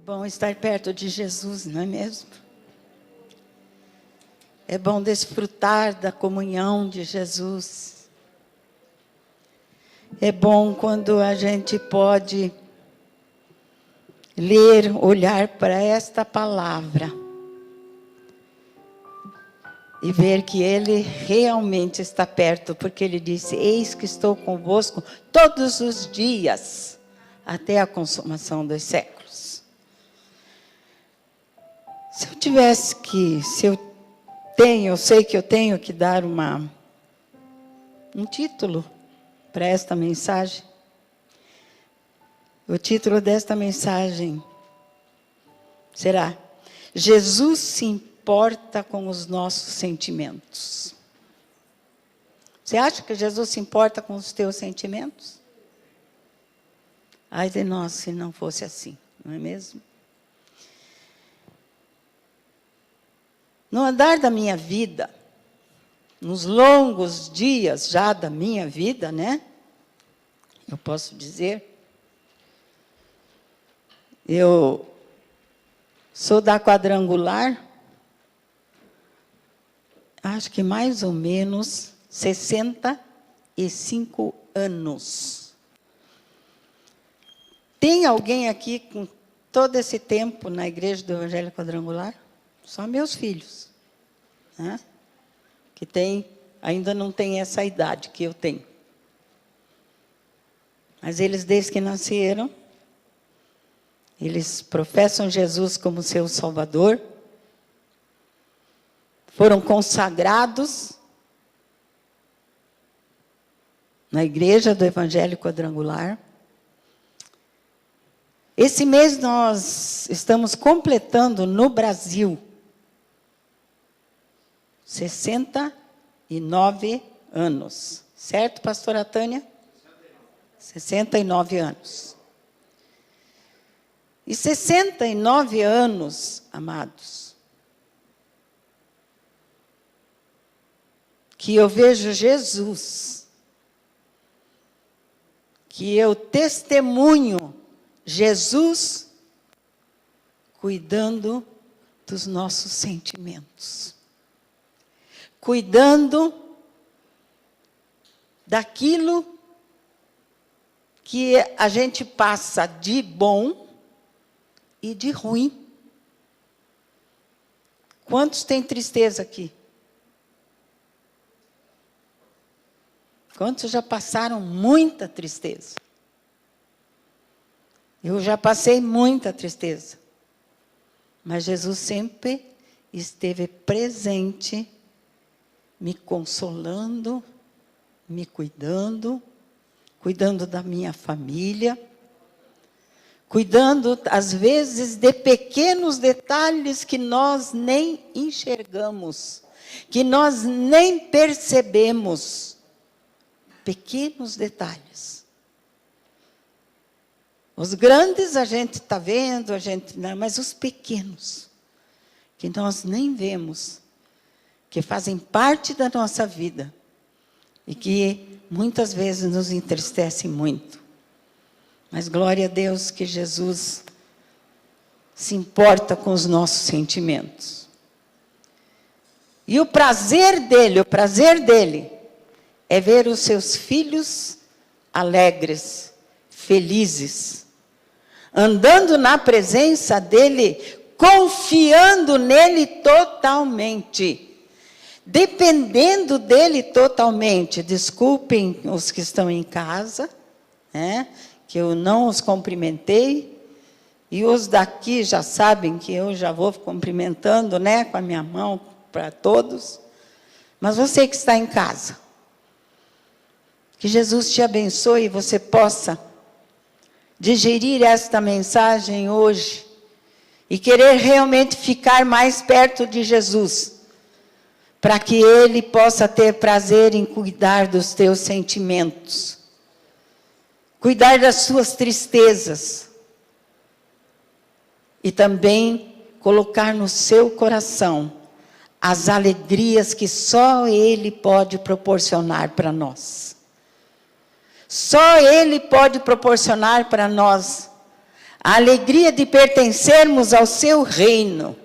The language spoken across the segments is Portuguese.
Bom estar perto de Jesus, não é mesmo? É bom desfrutar da comunhão de Jesus. É bom quando a gente pode ler, olhar para esta palavra e ver que Ele realmente está perto, porque Ele disse: eis que estou convosco todos os dias, até a consumação dos séculos. Eu sei que eu tenho que dar um título para esta mensagem. O título desta mensagem será: Jesus se importa com os nossos sentimentos. Você acha que Jesus se importa com os teus sentimentos? Ai de nós se não fosse assim, não é mesmo? No andar da minha vida, nos longos dias já da minha vida, né? Eu posso dizer, eu sou da quadrangular, acho que mais ou menos 65 anos. Tem alguém aqui com todo esse tempo na igreja do Evangelho Quadrangular? Só meus filhos, né? Que ainda não tem essa idade que eu tenho. Mas eles, desde que nasceram, eles professam Jesus como seu Salvador, foram consagrados na igreja do Evangelho Quadrangular. Esse mês nós estamos completando no Brasil 69 anos. Certo, pastora Tânia? 69 anos. E 69 anos, amados, que eu vejo Jesus, que eu testemunho Jesus cuidando dos nossos sentimentos, cuidando daquilo que a gente passa de bom e de ruim. Quantos têm tristeza aqui? Quantos já passaram muita tristeza? Eu já passei muita tristeza. Mas Jesus sempre esteve presente, me consolando, me cuidando da minha família, cuidando, às vezes, de pequenos detalhes que nós nem enxergamos, que nós nem percebemos. Pequenos detalhes. Os grandes a gente está vendo, mas os pequenos, que nós nem vemos, que fazem parte da nossa vida, e que muitas vezes nos entristecem muito. Mas glória a Deus que Jesus se importa com os nossos sentimentos. E o prazer dele é ver os seus filhos alegres, felizes, andando na presença dele, confiando nele totalmente, dependendo dele totalmente. Desculpem os que estão em casa, né, que eu não os cumprimentei, e os daqui já sabem que eu já vou cumprimentando, né, com a minha mão para todos. Mas você que está em casa, que Jesus te abençoe e você possa digerir esta mensagem hoje e querer realmente ficar mais perto de Jesus, para que Ele possa ter prazer em cuidar dos teus sentimentos, cuidar das suas tristezas e também colocar no seu coração as alegrias que só Ele pode proporcionar para nós. Só Ele pode proporcionar para nós a alegria de pertencermos ao seu reino,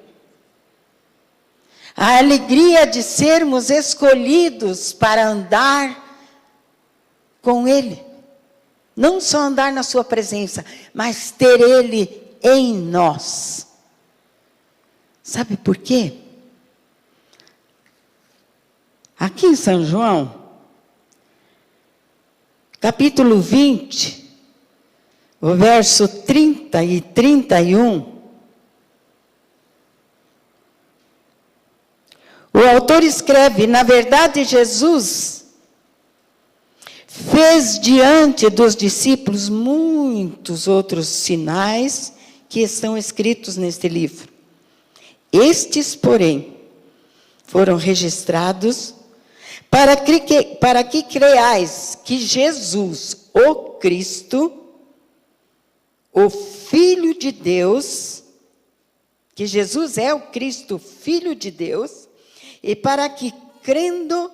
a alegria de sermos escolhidos para andar com Ele. Não só andar na sua presença, mas ter Ele em nós. Sabe por quê? Aqui em São João, capítulo 20, o verso 30 e 31, o autor escreve: na verdade, Jesus fez diante dos discípulos muitos outros sinais que estão escritos neste livro. Estes, porém, foram registrados para que creais que Jesus, o Cristo, o Filho de Deus, que Jesus é o Cristo, Filho de Deus, e para que, crendo,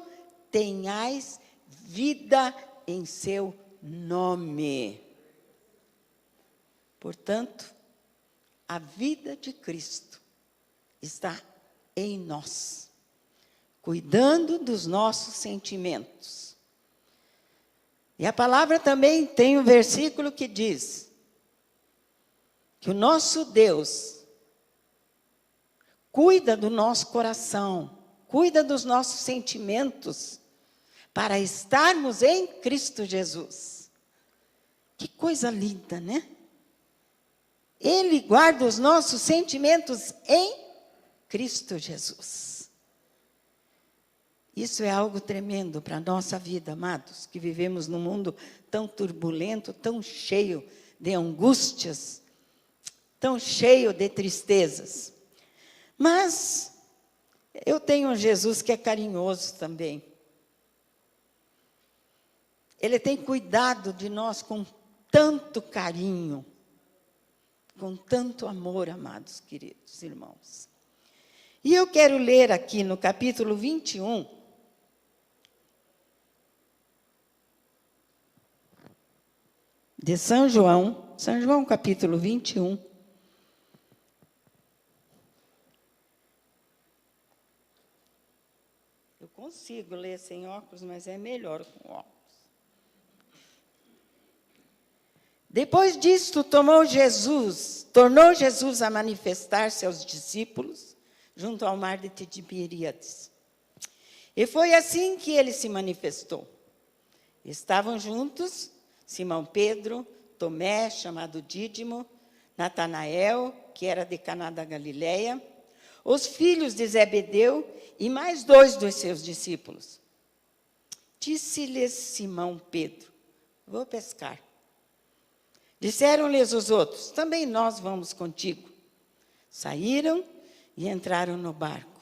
tenhais vida em seu nome. Portanto, a vida de Cristo está em nós, cuidando dos nossos sentimentos. E a palavra também tem um versículo que diz que o nosso Deus cuida do nosso coração, cuida dos nossos sentimentos, para estarmos em Cristo Jesus. Que coisa linda, né? Ele guarda os nossos sentimentos em Cristo Jesus. Isso é algo tremendo para a nossa vida, amados, que vivemos num mundo tão turbulento, tão cheio de angústias, tão cheio de tristezas. Mas eu tenho um Jesus que é carinhoso também. Ele tem cuidado de nós com tanto carinho, com tanto amor, amados, queridos irmãos. E eu quero ler aqui no capítulo 21, de São João capítulo 21. Eu consigo ler sem óculos, mas é melhor com óculos. Depois disto, tornou Jesus a manifestar-se aos discípulos junto ao mar de Tiberíades. E foi assim que ele se manifestou. Estavam juntos Simão Pedro, Tomé, chamado Dídimo, Natanael, que era de Caná da Galileia, os filhos de Zebedeu e mais 2 dos seus discípulos. Disse-lhes Simão Pedro: vou pescar. Disseram-lhes os outros: também nós vamos contigo. Saíram e entraram no barco.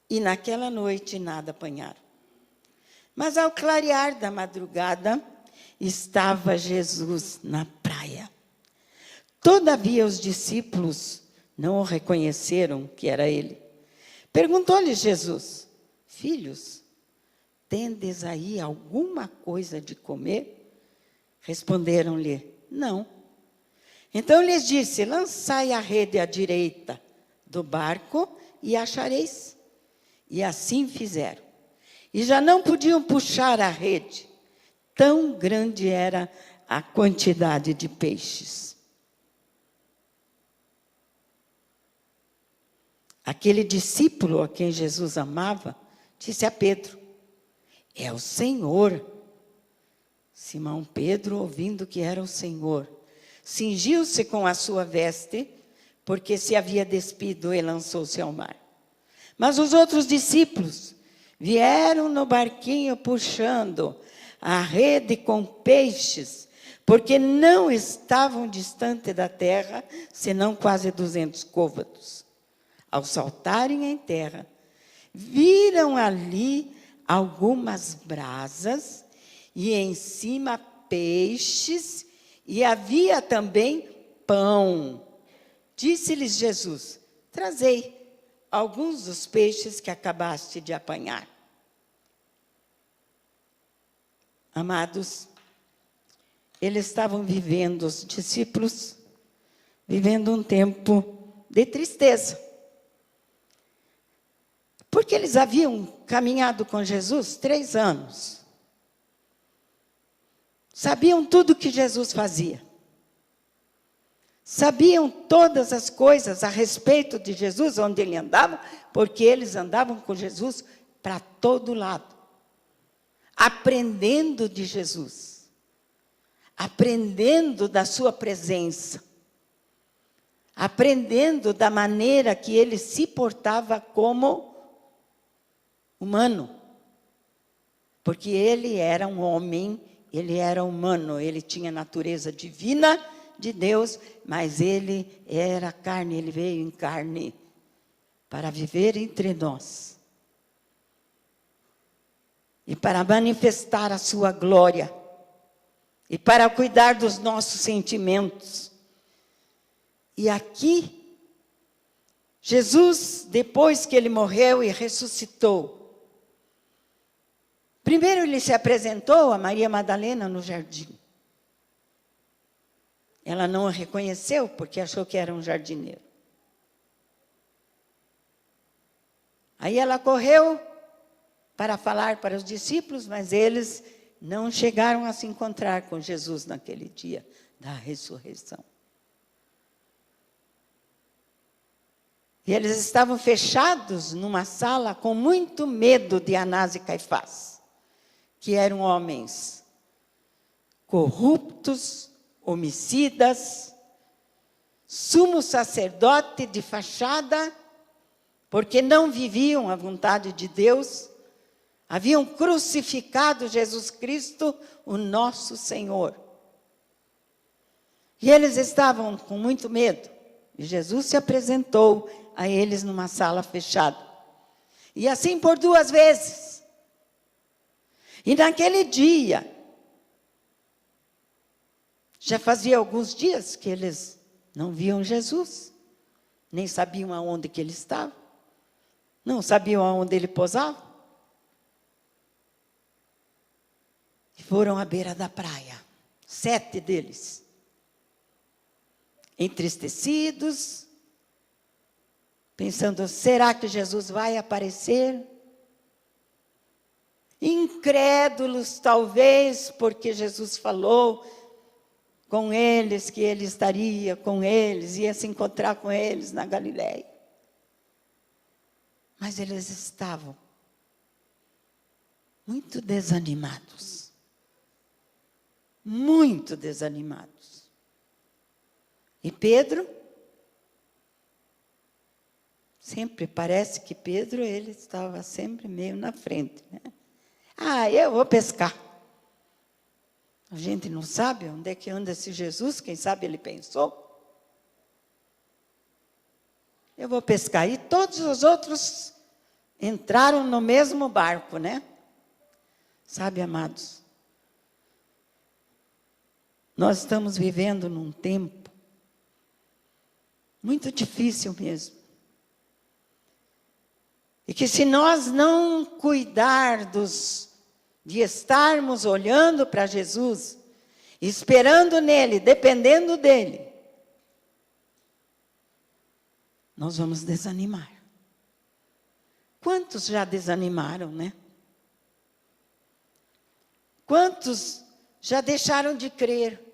E naquela noite nada apanharam. Mas ao clarear da madrugada, estava Jesus na praia. Todavia os discípulos não o reconheceram que era ele. Perguntou-lhes Jesus: filhos, tendes aí alguma coisa de comer? Responderam-lhe: não. Então lhes disse: lançai a rede à direita do barco e achareis. E assim fizeram. E já não podiam puxar a rede, tão grande era a quantidade de peixes. Aquele discípulo a quem Jesus amava disse a Pedro: é o Senhor. Simão Pedro, ouvindo que era o Senhor, cingiu-se com a sua veste, porque se havia despido, e lançou-se ao mar. Mas os outros discípulos vieram no barquinho puxando a rede com peixes, porque não estavam distante da terra, senão quase 200 côvados. Ao saltarem em terra, viram ali algumas brasas, e em cima peixes, e havia também pão. Disse-lhes Jesus: trazei alguns dos peixes que acabaste de apanhar. Amados, eles estavam vivendo, os discípulos, vivendo um tempo de tristeza. Porque eles haviam caminhado com Jesus 3 anos. Sabiam tudo que Jesus fazia. Sabiam todas as coisas a respeito de Jesus, onde ele andava, porque eles andavam com Jesus para todo lado. Aprendendo de Jesus. Aprendendo da sua presença. Aprendendo da maneira que ele se portava como humano. Porque ele era um homem, ele era humano, ele tinha natureza divina de Deus, mas ele era carne, ele veio em carne para viver entre nós. E para manifestar a sua glória. E para cuidar dos nossos sentimentos. E aqui, Jesus, depois que ele morreu e ressuscitou, primeiro ele se apresentou a Maria Madalena no jardim. Ela não o reconheceu porque achou que era um jardineiro. Aí ela correu para falar para os discípulos, mas eles não chegaram a se encontrar com Jesus naquele dia da ressurreição. E eles estavam fechados numa sala com muito medo de Anás e Caifás, que eram homens corruptos, homicidas, sumo sacerdote de fachada, porque não viviam a vontade de Deus, haviam crucificado Jesus Cristo, o nosso Senhor. E eles estavam com muito medo. E Jesus se apresentou a eles numa sala fechada. E assim por 2 vezes. E naquele dia, já fazia alguns dias que eles não viam Jesus, nem sabiam aonde que ele estava, não sabiam aonde ele posava. E foram à beira da praia, 7 deles, entristecidos, pensando, será que Jesus vai aparecer? Incrédulos, talvez, porque Jesus falou com eles, que ele estaria com eles, ia se encontrar com eles na Galileia. Mas eles estavam muito desanimados. Muito desanimados. E Pedro, sempre parece que Pedro, ele estava sempre meio na frente, né? Eu vou pescar. A gente não sabe onde é que anda esse Jesus, quem sabe ele pensou. Eu vou pescar. E todos os outros entraram no mesmo barco, né? Sabe, amados, nós estamos vivendo num tempo muito difícil mesmo. E que se nós não cuidarmos de estarmos olhando para Jesus, esperando nele, dependendo dele, nós vamos desanimar. Quantos já desanimaram, né? Quantos já deixaram de crer?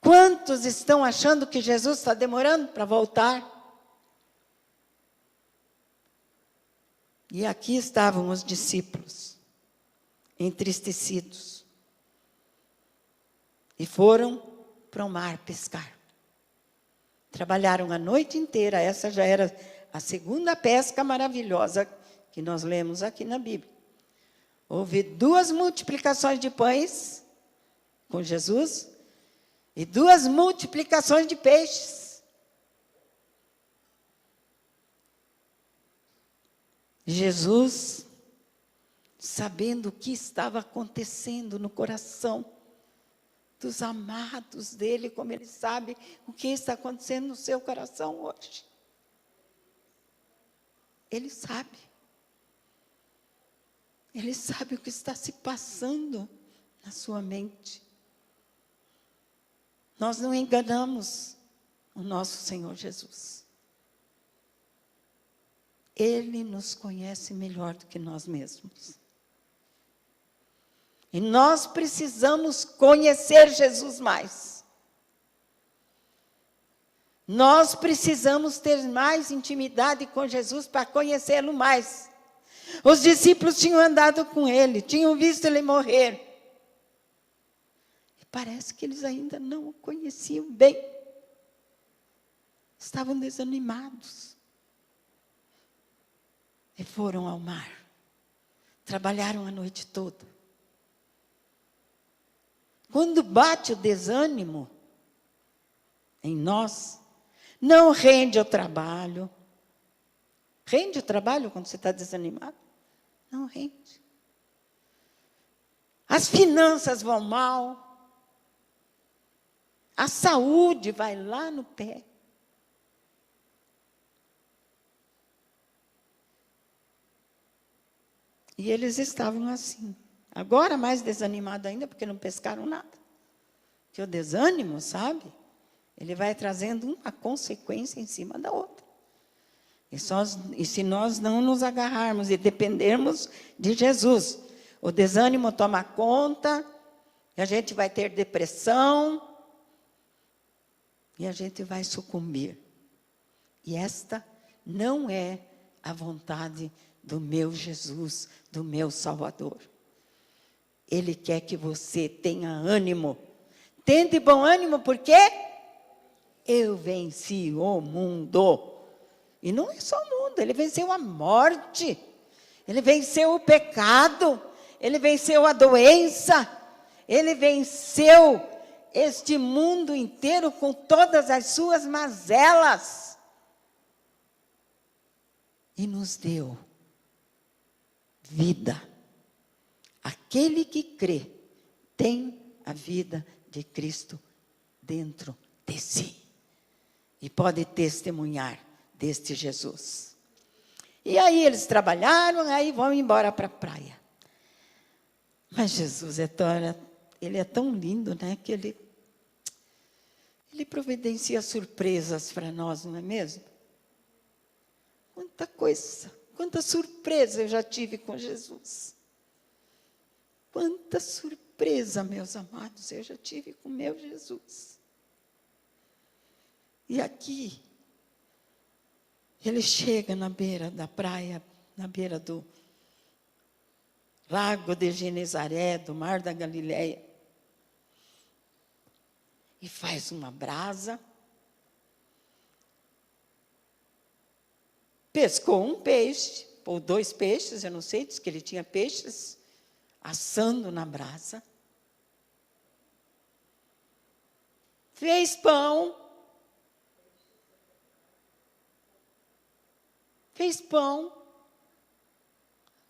Quantos estão achando que Jesus está demorando para voltar? E aqui estavam os discípulos, entristecidos. E foram para o mar pescar. Trabalharam a noite inteira. Essa já era a segunda pesca maravilhosa que nós lemos aqui na Bíblia. Houve 2 multiplicações de pães com Jesus e 2 multiplicações de peixes. Jesus, sabendo o que estava acontecendo no coração dos amados dele, como ele sabe o que está acontecendo no seu coração hoje. Ele sabe. Ele sabe o que está se passando na sua mente. nós não enganamos o nosso Senhor Jesus. Ele nos conhece melhor do que nós mesmos. E nós precisamos conhecer Jesus mais. Nós precisamos ter mais intimidade com Jesus para conhecê-lo mais. Os discípulos tinham andado com ele, tinham visto ele morrer. E parece que eles ainda não o conheciam bem. Estavam desanimados. E foram ao mar. Trabalharam a noite toda. Quando bate o desânimo em nós, não rende o trabalho. Rende o trabalho quando você está desanimado? Não rende. As finanças vão mal. A saúde vai lá no pé. E eles estavam assim. Agora mais desanimado ainda, porque não pescaram nada. Porque o desânimo, sabe? Ele vai trazendo uma consequência em cima da outra. E se nós não nos agarrarmos e dependermos de Jesus, o desânimo toma conta, e a gente vai ter depressão, e a gente vai sucumbir. E esta não é a vontade do meu Jesus, do meu Salvador. Ele quer que você tenha ânimo. Tende bom ânimo, porque eu venci o mundo. E não é só o mundo, ele venceu a morte. Ele venceu o pecado. Ele venceu a doença. Ele venceu este mundo inteiro com todas as suas mazelas. E nos deu vida. Aquele que crê tem a vida de Cristo dentro de si. E pode testemunhar deste Jesus. E aí eles trabalharam, aí vão embora para a praia. Mas Jesus ele é tão lindo, né? Que ele providencia surpresas para nós, não é mesmo? Quanta coisa, quanta surpresa eu já tive com Jesus. Quanta surpresa, meus amados, eu já tive com meu Jesus. E aqui, ele chega na beira da praia, na beira do lago de Genezaré, do mar da Galileia, e faz uma brasa, pescou um peixe, ou 2 peixes, eu não sei, diz que ele tinha peixes, assando na brasa, fez pão,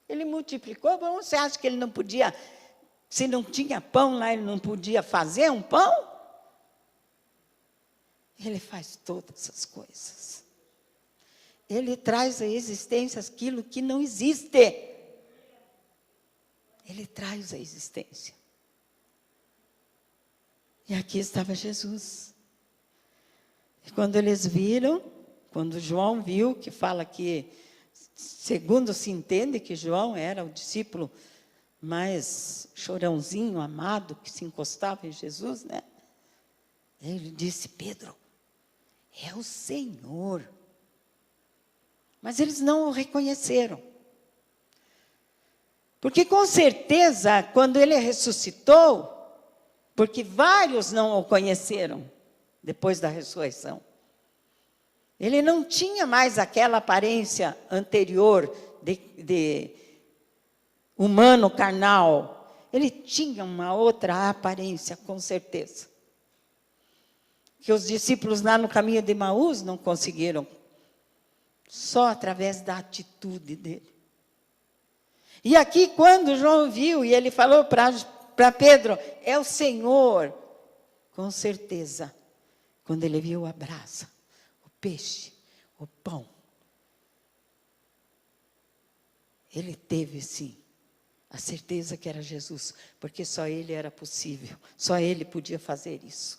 ele multiplicou. Bom, você acha que ele não podia, se não tinha pão lá, ele não podia fazer um pão? Ele faz todas as coisas. Ele traz à existência aquilo que não existe. Ele traz a existência. E aqui estava Jesus. E quando eles viram, quando João viu, que fala que, segundo se entende, que João era o discípulo mais chorãozinho, amado, que se encostava em Jesus, né? Ele disse: Pedro, é o Senhor. Mas eles não o reconheceram. Porque com certeza, quando ele ressuscitou, porque vários não o conheceram depois da ressurreição. Ele não tinha mais aquela aparência anterior de humano carnal. Ele tinha uma outra aparência, com certeza. Que os discípulos lá no caminho de Emaús não conseguiram. Só através da atitude dele. E aqui, quando João viu, e ele falou para Pedro, é o Senhor, com certeza, quando ele viu a brasa, o peixe, o pão, ele teve, sim, a certeza que era Jesus, porque só ele era possível, só ele podia fazer isso.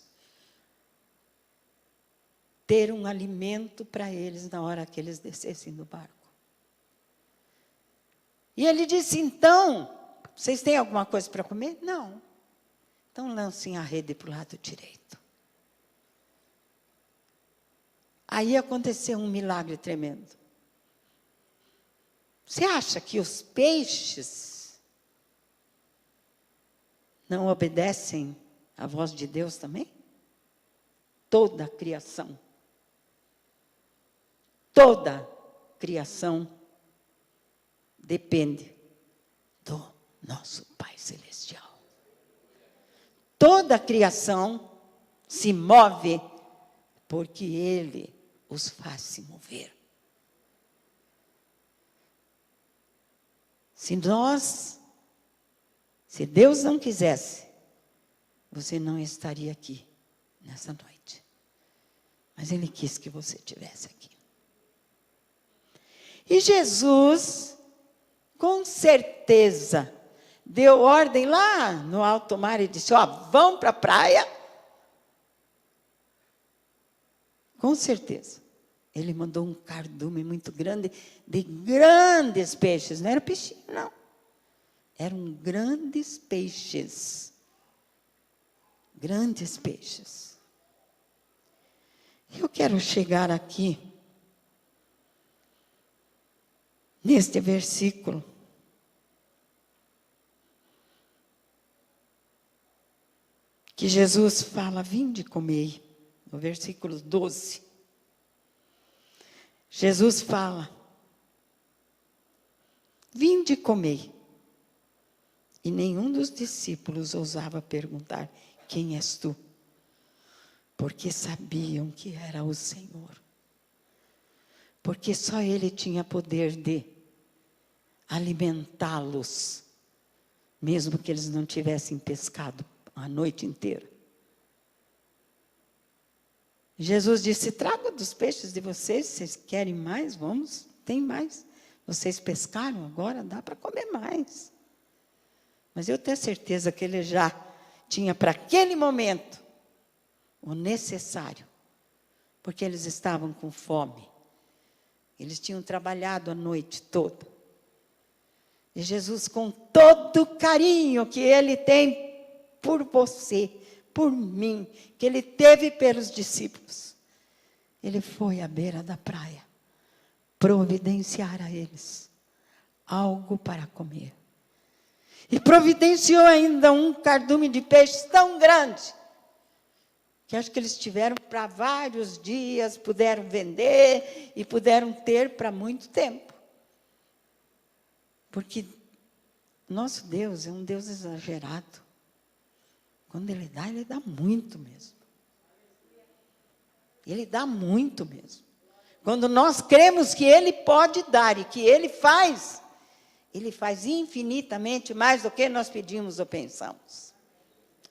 ter um alimento para eles na hora que eles descessem do barco. E ele disse, então, vocês têm alguma coisa para comer? Não. Então lancem a rede para o lado direito. Aí aconteceu um milagre tremendo. Você acha que os peixes não obedecem à voz de Deus também? Toda a criação depende do nosso Pai Celestial. Toda a criação se move porque Ele os faz se mover. Se Deus não quisesse, você não estaria aqui nessa noite. Mas Ele quis que você estivesse aqui. E Jesus, com certeza, deu ordem lá no alto mar e disse, vão para a praia. Com certeza. Ele mandou um cardume muito grande, de grandes peixes. Não era peixinho, não. Eram grandes peixes. Grandes peixes. Eu quero chegar aqui, neste versículo. Que Jesus fala, vinde comei. No versículo 12. Jesus fala, vinde comei. E nenhum dos discípulos ousava perguntar, quem és tu? Porque sabiam que era o Senhor. Porque só Ele tinha poder de alimentá-los, mesmo que eles não tivessem pescado a noite inteira. Jesus disse, traga dos peixes de vocês, vocês querem mais? Vamos, tem mais. Vocês pescaram agora, dá para comer mais. Mas eu tenho certeza que Ele já tinha para aquele momento o necessário, porque eles estavam com fome. Eles tinham trabalhado a noite toda. E Jesus, com todo o carinho que Ele tem por você, por mim, que Ele teve pelos discípulos, Ele foi à beira da praia, providenciar a eles algo para comer. E providenciou ainda um cardume de peixes tão grande, que acho que eles tiveram para vários dias, puderam vender e puderam ter para muito tempo. Porque nosso Deus é um Deus exagerado. Quando Ele dá muito mesmo. Ele dá muito mesmo. Quando nós cremos que Ele pode dar e que Ele faz infinitamente mais do que nós pedimos ou pensamos.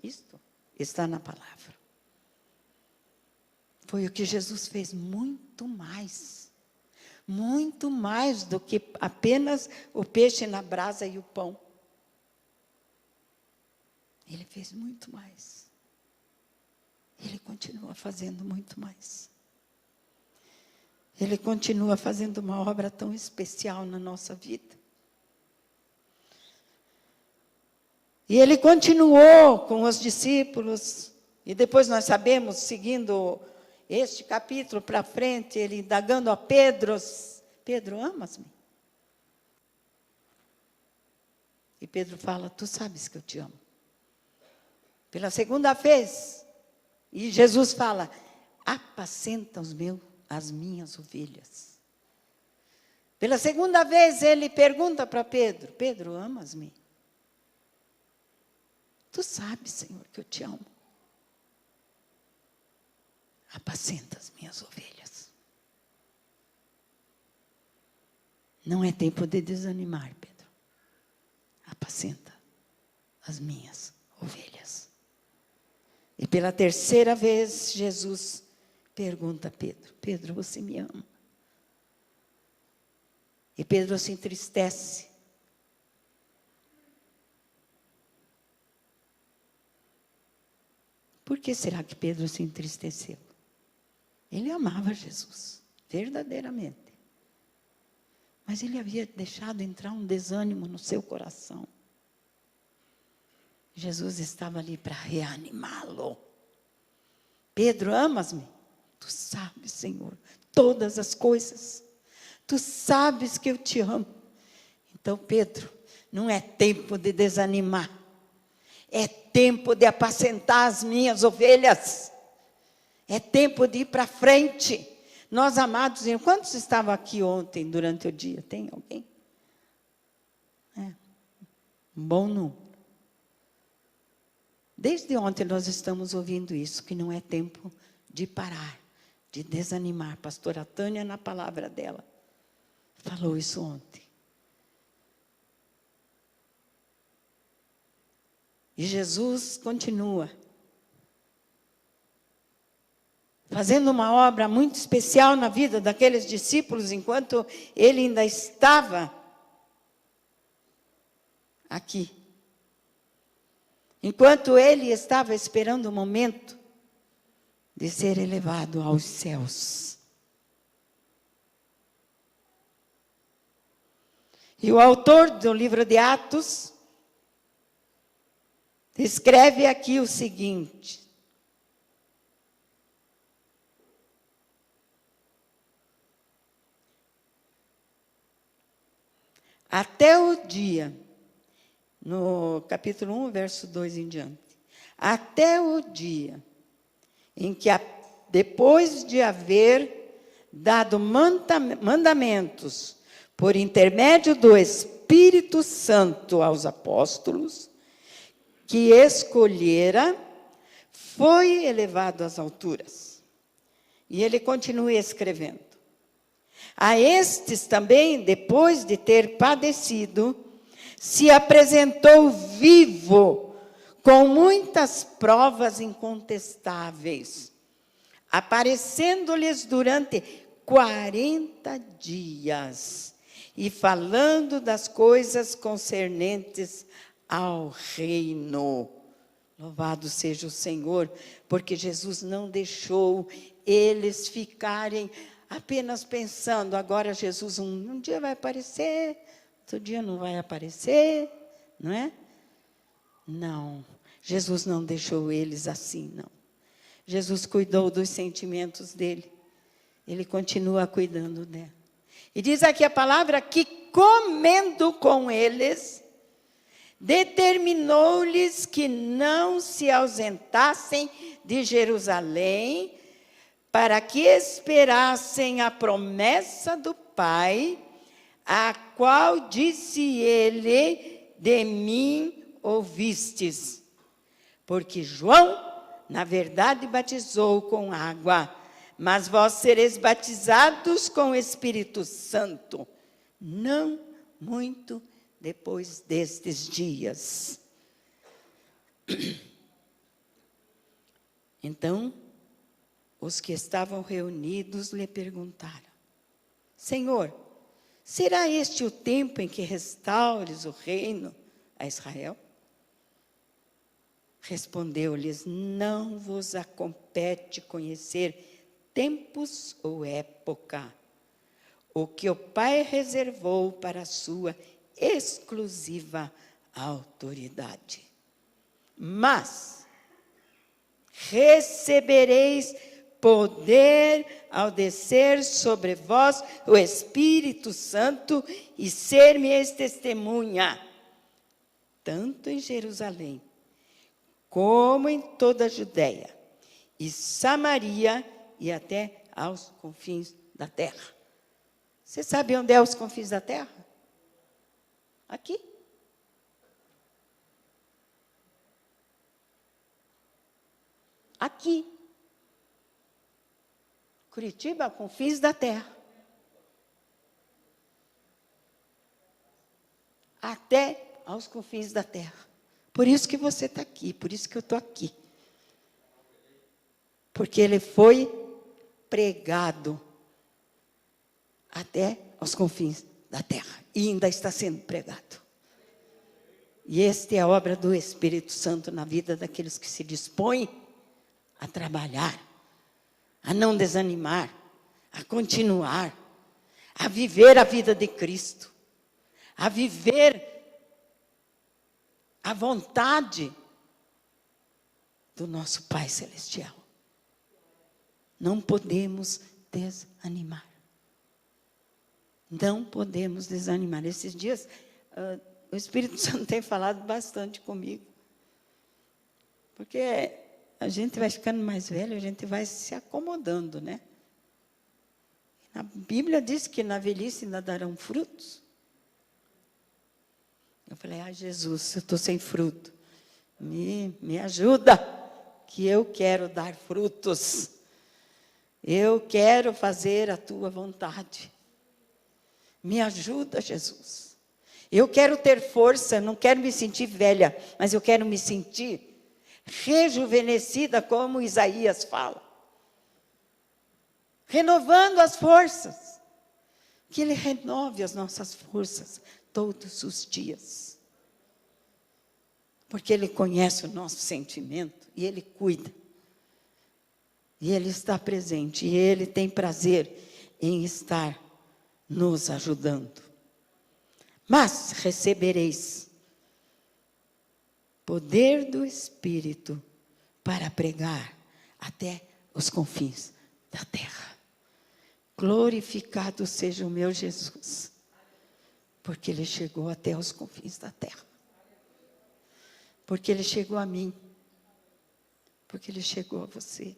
Isto está na palavra. Foi o que Jesus fez, muito mais do que apenas o peixe na brasa e o pão. Ele fez muito mais. Ele continua fazendo muito mais. Ele continua fazendo uma obra tão especial na nossa vida. E Ele continuou com os discípulos, e depois nós sabemos, seguindo este capítulo para frente, Ele indagando a Pedro, Pedro, amas-me? E Pedro fala, tu sabes que eu te amo. Pela segunda vez, e Jesus fala, apacenta as minhas ovelhas. Pela segunda vez, Ele pergunta para Pedro, Pedro, amas-me? Tu sabes, Senhor, que eu te amo. Apacenta as minhas ovelhas. Não é tempo de desanimar, Pedro. Apacenta as minhas ovelhas. E pela terceira vez, Jesus pergunta a Pedro, Pedro, você me ama? E Pedro se entristece. Por que será que Pedro se entristeceu? Ele amava Jesus, verdadeiramente. Mas ele havia deixado entrar um desânimo no seu coração. Jesus estava ali para reanimá-lo. Pedro, amas-me? Tu sabes, Senhor, todas as coisas. Tu sabes que eu te amo. Então, Pedro, não é tempo de desanimar. É tempo de apacentar as minhas ovelhas. É tempo de ir para frente. Nós, amados, quantos estavam aqui ontem, durante o dia? Tem alguém? Um bom número. Desde ontem nós estamos ouvindo isso, que não é tempo de parar, de desanimar. Pastora Tânia, na palavra dela, falou isso ontem. E Jesus continua fazendo uma obra muito especial na vida daqueles discípulos, enquanto ele ainda estava aqui. Enquanto ele estava esperando o momento de ser elevado aos céus. E o autor do livro de Atos escreve aqui o seguinte: até o dia, no capítulo 1, verso 2 em diante, até o dia em que, depois de haver dado mandamentos por intermédio do Espírito Santo aos apóstolos, que escolhera, foi elevado às alturas. E ele continua escrevendo. A estes também, depois de ter padecido, se apresentou vivo, com muitas provas incontestáveis, aparecendo-lhes durante 40 dias, e falando das coisas concernentes ao reino. Louvado seja o Senhor, porque Jesus não deixou eles ficarem apenas pensando, agora Jesus um dia vai aparecer, outro dia não vai aparecer, não é? Não, Jesus não deixou eles assim, não. Jesus cuidou dos sentimentos dele, ele continua cuidando dela. E diz aqui a palavra que, comendo com eles, determinou-lhes que não se ausentassem de Jerusalém, para que esperassem a promessa do Pai, a qual disse ele, de mim ouvistes. Porque João, na verdade, batizou com água, mas vós sereis batizados com o Espírito Santo, não muito depois destes dias. Então, os que estavam reunidos lhe perguntaram: Senhor, será este o tempo em que restaures o reino a Israel? Respondeu-lhes: não vos compete conhecer tempos ou época, o que o Pai reservou para a sua exclusiva autoridade. Mas recebereis poder ao descer sobre vós o Espírito Santo, e ser-me-eis testemunha, tanto em Jerusalém, como em toda a Judéia e Samaria, e até aos confins da terra. Você sabe onde é os confins da terra? Aqui. Aqui. Curitiba, confins da terra. Até aos confins da terra. Por isso que você está aqui, por isso que eu estou aqui. Porque ele foi pregado até aos confins da terra. E ainda está sendo pregado. E esta é a obra do Espírito Santo na vida daqueles que se dispõem a trabalhar, a não desanimar, a continuar, a viver a vida de Cristo, a viver a vontade do nosso Pai Celestial. Não podemos desanimar. Não podemos desanimar. Esses dias, o Espírito Santo tem falado bastante comigo. Porque a gente vai ficando mais velho, a gente vai se acomodando, né? A Bíblia diz que na velhice ainda darão frutos. Eu falei, Jesus, eu estou sem fruto. Me ajuda, que eu quero dar frutos. Eu quero fazer a tua vontade. Me ajuda, Jesus. Eu quero ter força, não quero me sentir velha, mas eu quero me sentir rejuvenescida, como Isaías fala. Renovando as forças. Que Ele renove as nossas forças todos os dias. Porque Ele conhece o nosso sentimento e Ele cuida. E Ele está presente e Ele tem prazer em estar nos ajudando. Mas recebereis poder do Espírito para pregar até os confins da terra. Glorificado seja o meu Jesus, porque Ele chegou até os confins da terra. Porque Ele chegou a mim, porque Ele chegou a você.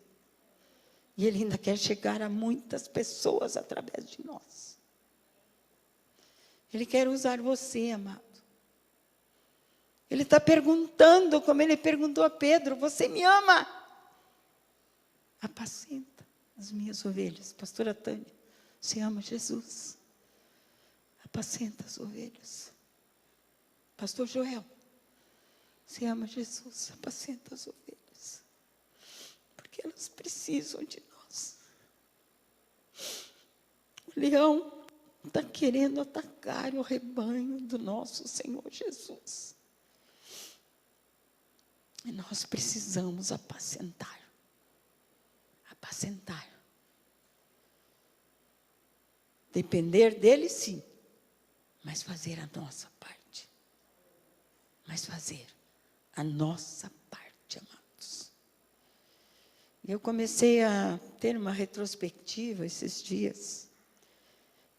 E Ele ainda quer chegar a muitas pessoas através de nós. Ele quer usar você, amado. Ele está perguntando, como Ele perguntou a Pedro, você me ama? Apacenta as minhas ovelhas. Pastora Tânia, você ama Jesus? Apacenta as ovelhas. Pastor Joel, você ama Jesus? Apacenta as ovelhas. Porque elas precisam de nós. O leão está querendo atacar o rebanho do nosso Senhor Jesus. E nós precisamos apacentar. Apacentar. Depender dele, sim. Mas fazer a nossa parte. Mas fazer a nossa parte, amados. Eu comecei a ter uma retrospectiva esses dias.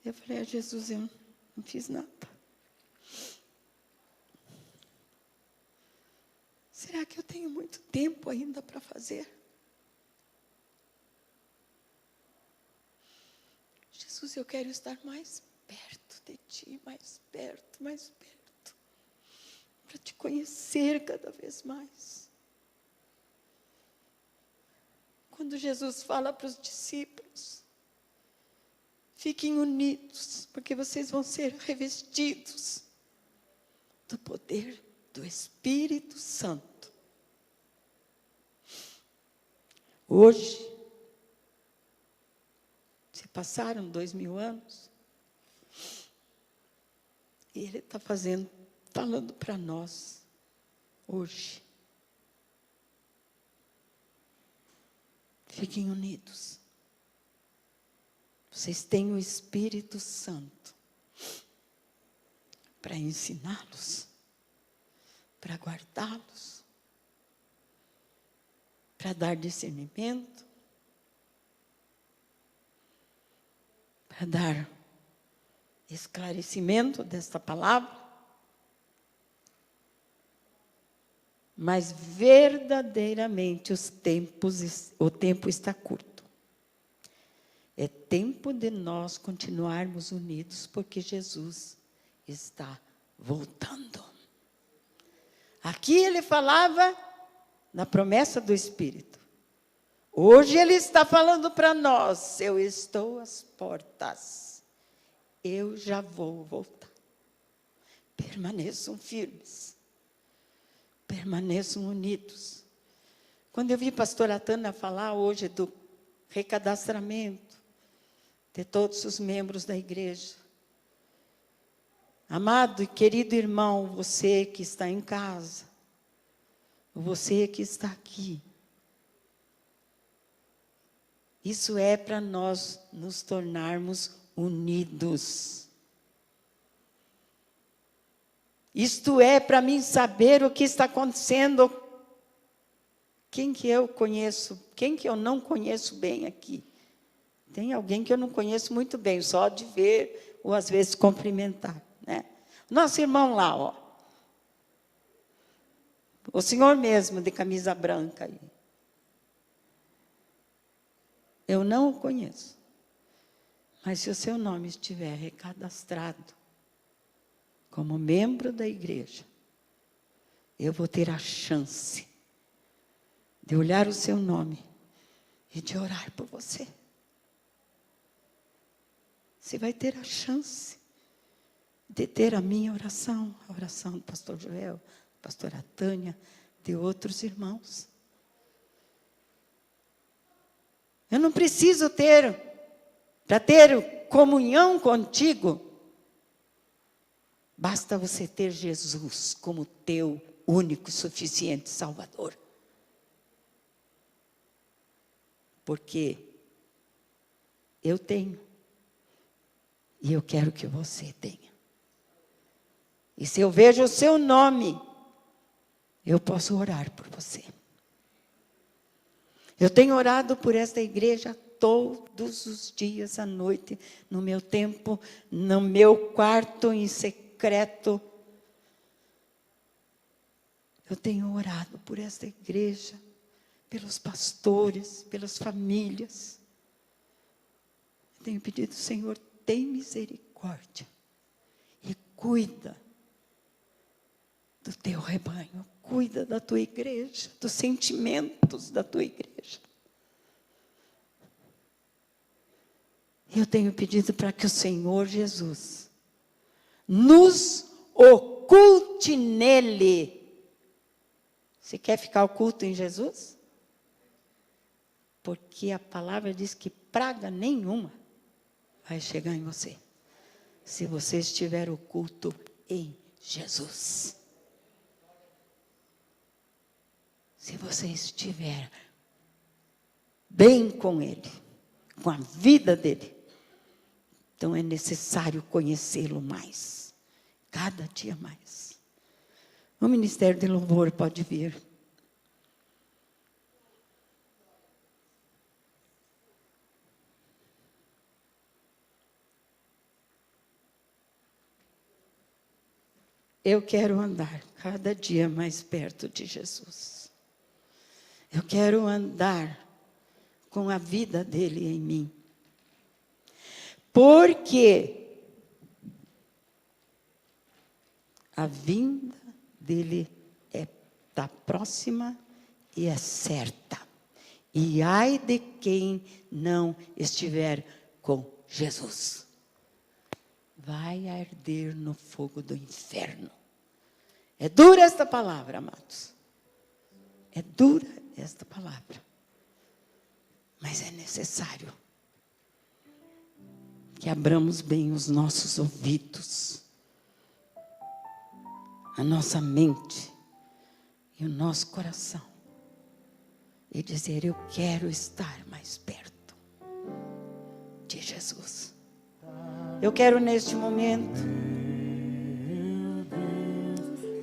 Eu falei, Jesus, eu não fiz nada. Será que eu tenho muito tempo ainda para fazer? Jesus, eu quero estar mais perto de Ti, mais perto, para Te conhecer cada vez mais. Quando Jesus fala para os discípulos, fiquem unidos, porque vocês vão ser revestidos do poder do Espírito Santo. Hoje, se passaram 2000 anos, e Ele está falando para nós, hoje. Fiquem unidos. Vocês têm o Espírito Santo para ensiná-los, para guardá-los, para dar discernimento, para dar esclarecimento desta palavra. Mas verdadeiramente o tempo está curto. É tempo de nós continuarmos unidos, porque Jesus está voltando. Aqui ele falava na promessa do Espírito. Hoje ele está falando para nós, eu estou às portas. Eu já vou voltar. Permaneçam firmes. Permaneçam unidos. Quando eu vi a pastora Tânia falar hoje do recadastramento de todos os membros da igreja. Amado e querido irmão, você que está em casa, você que está aqui, Isso é para nós nos tornarmos unidos. Isto é para mim saber o que está acontecendo. Quem que eu conheço, quem que eu não conheço bem aqui? Tem alguém que eu não conheço muito bem, só de ver ou às vezes cumprimentar, né? Nosso irmão lá, ó. O senhor mesmo, de camisa branca aí. Eu não o conheço. Mas se o seu nome estiver recadastrado como membro da igreja, eu vou ter a chance de olhar o seu nome e de orar por você. Você vai ter a chance de ter a minha oração, a oração do pastor Joel, da pastora Tânia, de outros irmãos. Eu não preciso para ter comunhão contigo, basta você ter Jesus como teu único e suficiente Salvador. Porque eu tenho, e eu quero que você tenha. E se eu vejo o seu nome, eu posso orar por você. Eu tenho orado por esta igreja todos os dias à noite, no meu tempo, no meu quarto em secreto. Eu tenho orado por esta igreja, pelos pastores, pelas famílias. Eu tenho pedido, Senhor, tem misericórdia e cuida do teu rebanho, cuida da tua igreja, dos sentimentos da tua igreja. Eu tenho pedido para que o Senhor Jesus nos oculte nele. Você quer ficar oculto em Jesus? Porque a palavra diz que praga nenhuma vai chegar em você, se você estiver oculto em Jesus. Se você estiver bem com Ele, com a vida dEle, então é necessário conhecê-lo mais, cada dia mais. O Ministério de Louvor pode vir. Eu quero andar cada dia mais perto de Jesus. Eu quero andar com a vida dele em mim. Porque a vinda dele está próxima e é certa. E ai de quem não estiver com Jesus. Vai arder no fogo do inferno. É dura esta palavra, amados. É dura esta palavra. Mas é necessário que abramos bem os nossos ouvidos, a nossa mente e o nosso coração. E dizer, eu quero estar mais perto de Jesus. Eu quero neste momento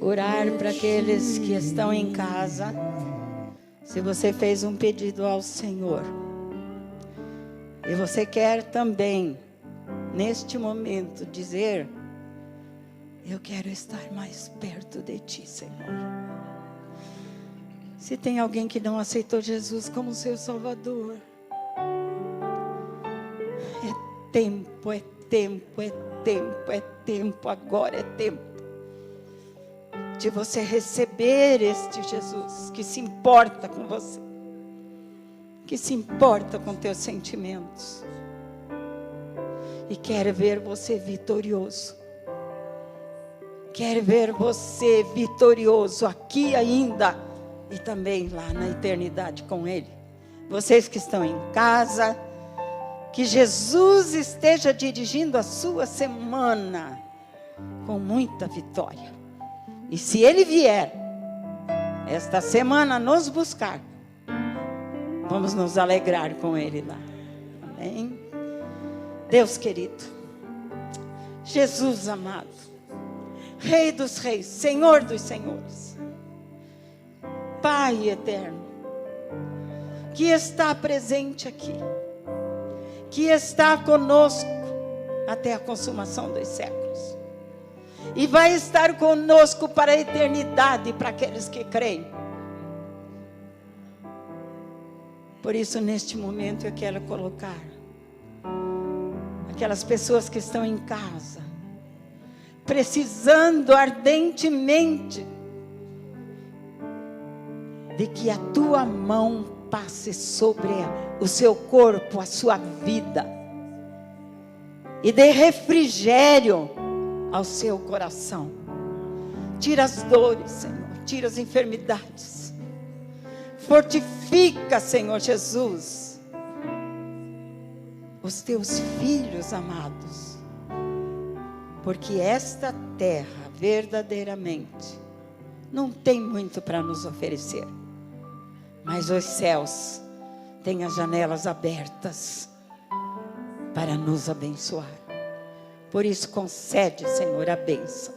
orar para aqueles que estão em casa. Se você fez um pedido ao Senhor e você quer também neste momento dizer, eu quero estar mais perto de ti, Senhor. Se tem alguém que não aceitou Jesus como seu Salvador, é tempo, é tempo, é tempo, é tempo, agora é tempo de você receber este Jesus que se importa com você, que se importa com teus sentimentos e quer ver você vitorioso. Quer ver você vitorioso aqui ainda e também lá na eternidade com Ele. Vocês que estão em casa, que Jesus esteja dirigindo a sua semana com muita vitória. E se Ele vier esta semana nos buscar, vamos nos alegrar com Ele lá. Amém. Deus querido, Jesus amado, Rei dos reis, Senhor dos senhores, Pai eterno, que está presente aqui, que está conosco até a consumação dos séculos, e vai estar conosco para a eternidade, para aqueles que creem. Por isso, neste momento, eu quero colocar aquelas pessoas que estão em casa, precisando ardentemente de que a tua mão passe sobre o seu corpo, a sua vida, e dê refrigério ao seu coração. Tira as dores, Senhor, tira as enfermidades, fortifica, Senhor Jesus, os teus filhos amados, porque esta terra verdadeiramente não tem muito para nos oferecer, mas os céus têm as janelas abertas para nos abençoar. Por isso, concede, Senhor, a bênção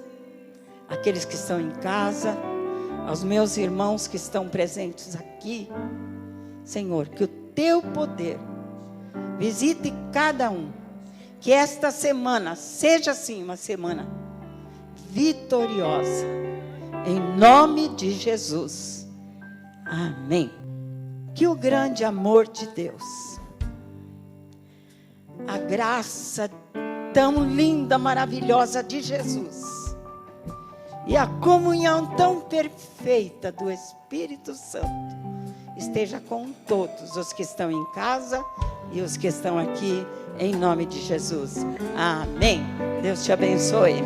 àqueles que estão em casa, aos meus irmãos que estão presentes aqui. Senhor, que o teu poder visite cada um, que esta semana seja assim uma semana vitoriosa, em nome de Jesus. Amém. Que o grande amor de Deus, a graça tão linda, maravilhosa de Jesus, e a comunhão tão perfeita do Espírito Santo esteja com todos os que estão em casa e os que estão aqui, em nome de Jesus. Amém. Deus te abençoe.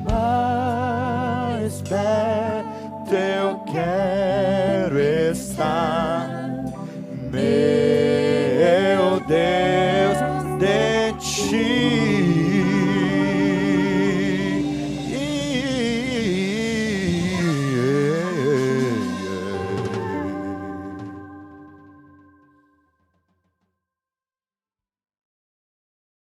Mais perto eu quero estar.